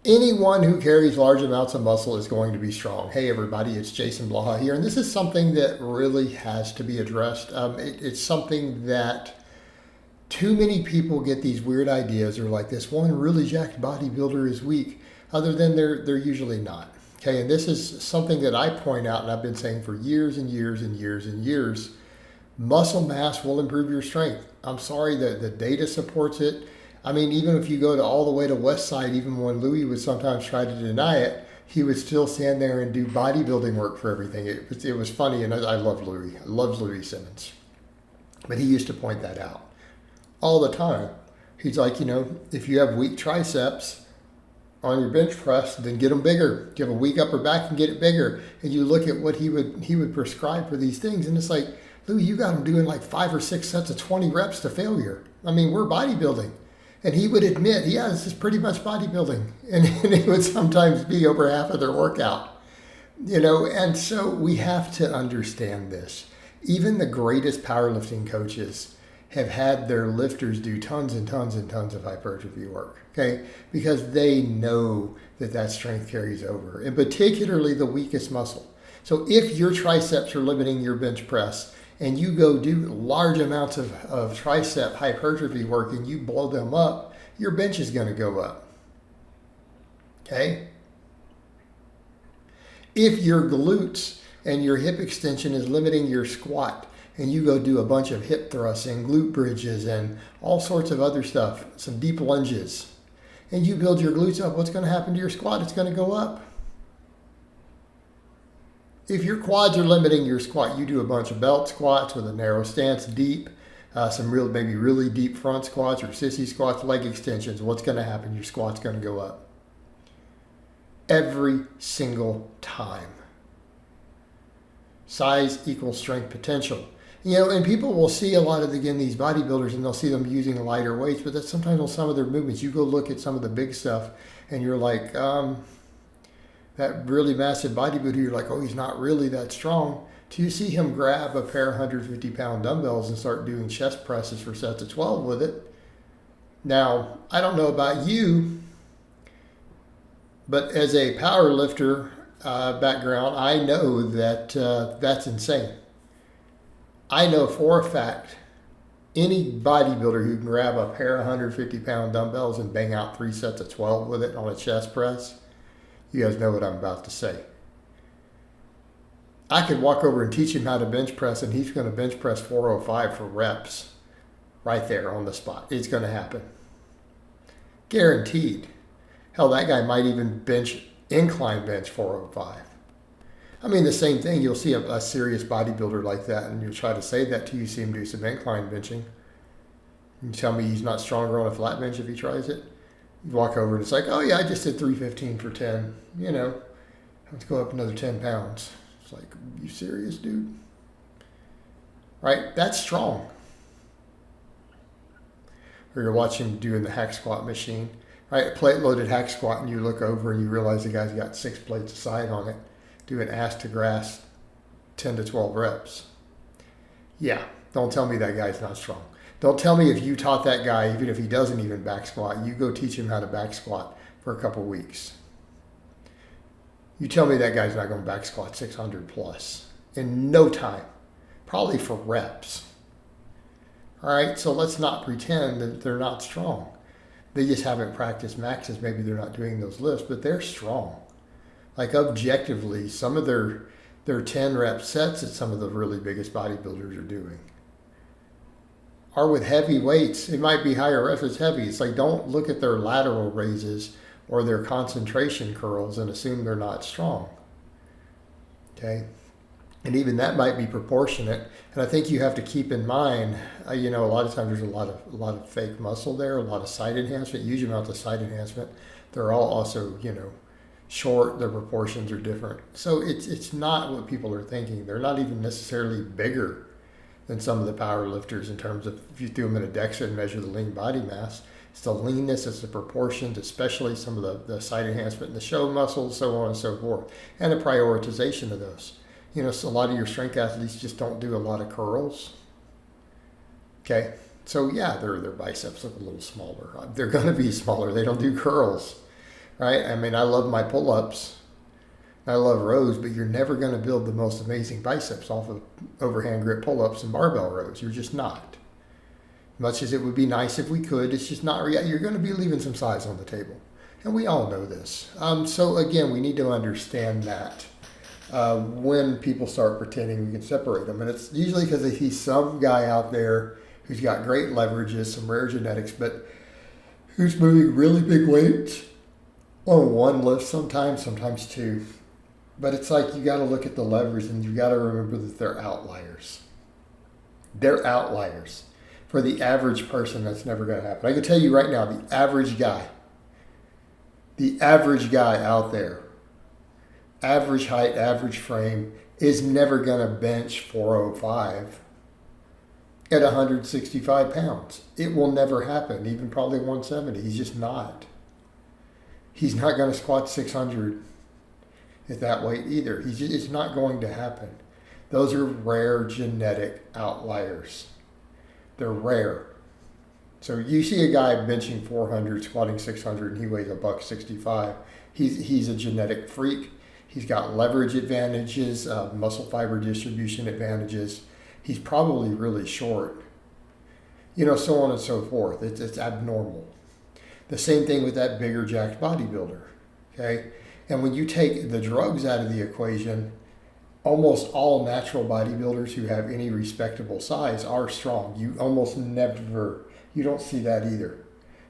Anyone who carries large amounts of muscle is going to be strong. Hey everybody, it's Jason Blaha here, and this is something that really has to be addressed. It's something that too many people get these weird ideas. They're like, this one really jacked bodybuilder is weak, other than they're usually not. Okay, and this is something that I point out, and I've been saying for years and years and years and years. Muscle mass will improve your strength. I'm sorry that the data supports it. I mean, even if you go to all the way to West Side, even when Louis would sometimes try to deny it, he would still stand there and do bodybuilding work for everything. It was funny, and I love Louis. I love Louis Simmons. But he used to point that out all the time. He's like, if you have weak triceps on your bench press, then get them bigger. If you have a weak upper back, and get it bigger. And you look at what he would prescribe for these things, and it's like, Louis, you got him doing like 5 or 6 sets of 20 reps to failure. I mean, we're bodybuilding. And he would admit, yeah, this is pretty much bodybuilding. And it would sometimes be over half of their workout. And so we have to understand this. Even the greatest powerlifting coaches have had their lifters do tons and tons and tons of hypertrophy work, okay? Because they know that strength carries over, and particularly the weakest muscle. So if your triceps are limiting your bench press, and you go do large amounts of tricep hypertrophy work and you blow them up, your bench is going to go up. Okay? If your glutes and your hip extension is limiting your squat, and you go do a bunch of hip thrusts and glute bridges and all sorts of other stuff, some deep lunges, and you build your glutes up, what's going to happen to your squat? It's going to go up. If your quads are limiting your squat, you do a bunch of belt squats with a narrow stance, deep, maybe really deep front squats or sissy squats, leg extensions. What's going to happen? Your squat's going to go up. Every single time. Size equals strength potential. And people will see a lot of, these bodybuilders, and they'll see them using lighter weights, but that's sometimes on some of their movements. You go look at some of the big stuff, and you're like, that really massive bodybuilder, you're like, oh, he's not really that strong. Till you see him grab a pair of 150-pound dumbbells and start doing chest presses for sets of 12 with it. Now, I don't know about you, but as a power lifter background, I know that that's insane. I know for a fact any bodybuilder who can grab a pair of 150-pound dumbbells and bang out 3 sets of 12 with it on a chest press, you guys know what I'm about to say. I could walk over and teach him how to bench press, and he's going to bench press 405 for reps right there on the spot. It's going to happen. Guaranteed. Hell, that guy might even incline bench 405. I mean, the same thing. You'll see a serious bodybuilder like that, and you'll try to say that to you, see him do some incline benching. You tell me he's not stronger on a flat bench if he tries it. You walk over and it's like, oh yeah, I just did 315 for 10. Let's go up another 10 pounds. It's like, you serious, dude? Right? That's strong. Or you're watching doing the hack squat machine, right? A plate loaded hack squat, and you look over and you realize the guy's got 6 plates of side on it, doing ass to grass 10 to 12 reps. Yeah, don't tell me that guy's not strong. Don't tell me if you taught that guy, even if he doesn't even back squat, you go teach him how to back squat for a couple weeks. You tell me that guy's not going to back squat 600 plus in no time, probably for reps. All right, so let's not pretend that they're not strong. They just haven't practiced maxes. Maybe they're not doing those lifts, but they're strong. Like objectively, some of their 10 rep sets that some of the really biggest bodybuilders are doing are with heavy weights. It might be higher reps, it's heavy. It's like, don't look at their lateral raises or their concentration curls and assume they're not strong. Okay? And even that might be proportionate. And I think you have to keep in mind, a lot of times there's a lot of fake muscle there, a lot of side enhancement, huge amounts of side enhancement. They're all also, short, their proportions are different. So it's not what people are thinking. They're not even necessarily bigger than some of the power lifters in terms of, if you do them in a DEXA and measure the lean body mass, it's the leanness, it's the proportions, especially some of the side enhancement and the show muscles, so on and so forth, and a prioritization of those. So a lot of your strength athletes just don't do a lot of curls. Okay, so yeah, their biceps look a little smaller. They're going to be smaller. They don't do curls. right? I mean, I love my pull-ups. I love rows, but you're never going to build the most amazing biceps off of overhand grip pull-ups and barbell rows. You're just not. Much as it would be nice if we could, it's just not. You're going to be leaving some size on the table. And we all know this. So again, we need to understand that when people start pretending we can separate them. And it's usually because they see some guy out there who's got great leverages, some rare genetics, but who's moving really big weights on one lift sometimes two. But it's like you got to look at the levers and you got to remember that they're outliers. They're outliers. For the average person, that's never going to happen. I can tell you right now, the average guy out there, average height, average frame, is never going to bench 405 at 165 pounds. It will never happen, even probably 170. He's just not. He's not going to squat 600 at that weight either. It's not going to happen. Those are rare genetic outliers. They're rare. So you see a guy benching 400, squatting 600, and he weighs $165. He's a genetic freak. He's got leverage advantages, muscle fiber distribution advantages. He's probably really short. So on and so forth. It's abnormal. The same thing with that bigger jacked bodybuilder. Okay? And when you take the drugs out of the equation, almost all natural bodybuilders who have any respectable size are strong. You almost never, you don't see that either.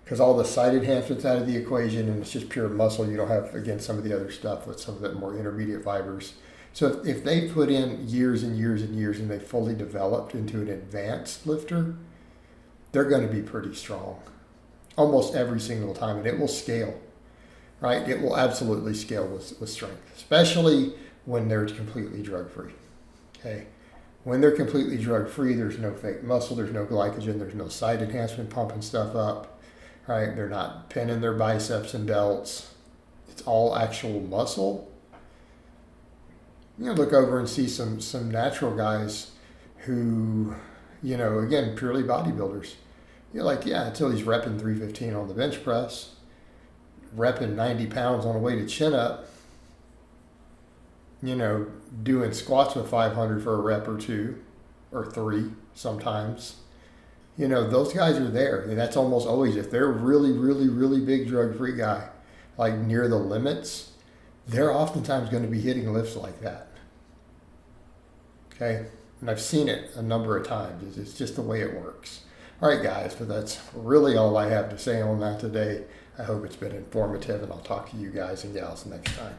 Because all the side enhancements out of the equation and it's just pure muscle. You don't have, again, some of the other stuff with some of the more intermediate fibers. So if they put in years and years and years and they fully developed into an advanced lifter, they're going to be pretty strong almost every single time. And it will scale, right? It will absolutely scale with strength, especially when they're completely drug-free, okay? When they're completely drug-free, there's no fake muscle, there's no glycogen, there's no side enhancement pumping stuff up, right? They're not pinning their biceps and delts. It's all actual muscle. Look over and see some natural guys who, again, purely bodybuilders. You're like, yeah, until he's repping 315 on the bench press, repping 90 pounds on a weighted chin-up, doing squats with 500 for a rep or two or three sometimes. Those guys are there. And that's almost always, if they're really, really, really big drug-free guy, like near the limits, they're oftentimes going to be hitting lifts like that. Okay? And I've seen it a number of times. It's just the way it works. All right, guys, but that's really all I have to say on that today. I hope it's been informative, and I'll talk to you guys and gals next time.